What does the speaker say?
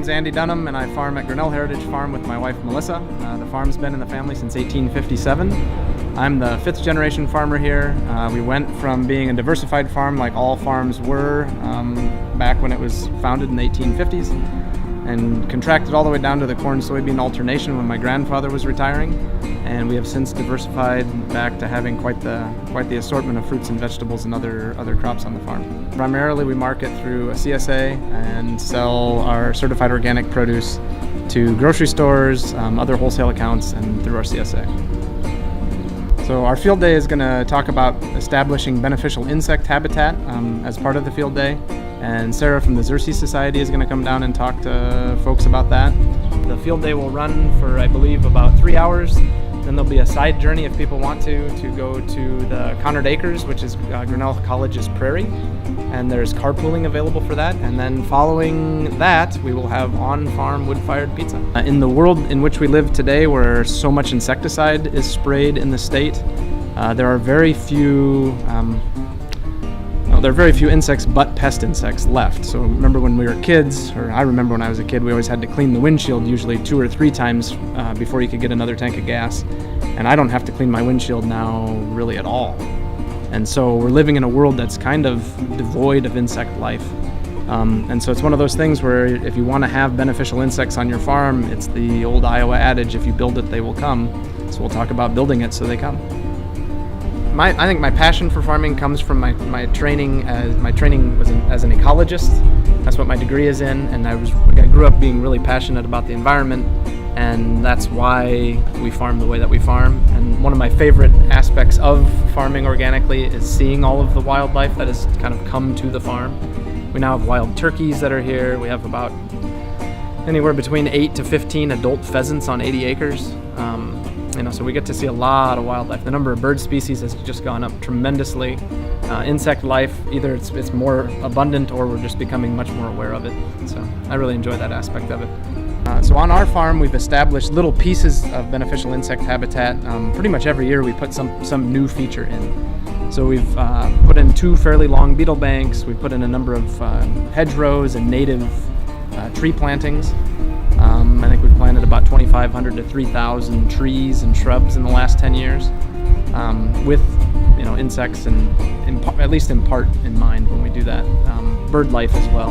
name's Andy Dunham, and I farm at Grinnell Heritage Farm with my wife Melissa. The farm's been in the family since 1857. I'm the 5th generation farmer here. We went from being a diversified farm like all farms were back when it was founded in the 1850s, and contracted all the way down to the corn-soybean alternation when my grandfather was retiring. And we have since diversified back to having quite the assortment of fruits and vegetables and other crops on the farm. Primarily we market through a CSA and sell our certified organic produce to grocery stores, other wholesale accounts, and through our CSA. So our field day is going to talk about establishing beneficial insect habitat as part of the field day. And Sarah from the Xerces Society is going to come down and talk to folks about that. The field day will run for, I believe, about 3 hours. Then there'll be a side journey if people want to go to the Conard Acres, which is Grinnell College's prairie. And there's carpooling available for that. And then following that, we will have on-farm wood-fired pizza. In the world in which we live today, where so much insecticide is sprayed in the state, there are very few insects but pest insects left. So remember when we were kids, or I remember when I was a kid, we always had to clean the windshield usually 2 or 3 times before you could get another tank of gas. And I don't have to clean my windshield now really at all. And so we're living in a world that's kind of devoid of insect life. And so it's one of those things where if you want to have beneficial insects on your farm, it's the old Iowa adage, if you build it, they will come. So we'll talk about building it so they come. I think my passion for farming comes from my training. My training was as an ecologist. That's what my degree is in, and I grew up being really passionate about the environment, and that's why we farm the way that we farm. And one of my favorite aspects of farming organically is seeing all of the wildlife that has kind of come to the farm. We now have wild turkeys that are here. We have about anywhere between 8 to 15 adult pheasants on 80 acres. So we get to see a lot of wildlife. The number of bird species has just gone up tremendously. Insect life, either it's more abundant or we're just becoming much more aware of it. So I really enjoy that aspect of it. So on our farm, we've established little pieces of beneficial insect habitat. Pretty much every year we put some new feature in. So we've put in 2 fairly long beetle banks. We've put in a number of hedgerows and native tree plantings. I think we've planted about 2,500 to 3,000 trees and shrubs in the last 10 years, with insects and at least in part in mind when we do that. Bird life as well.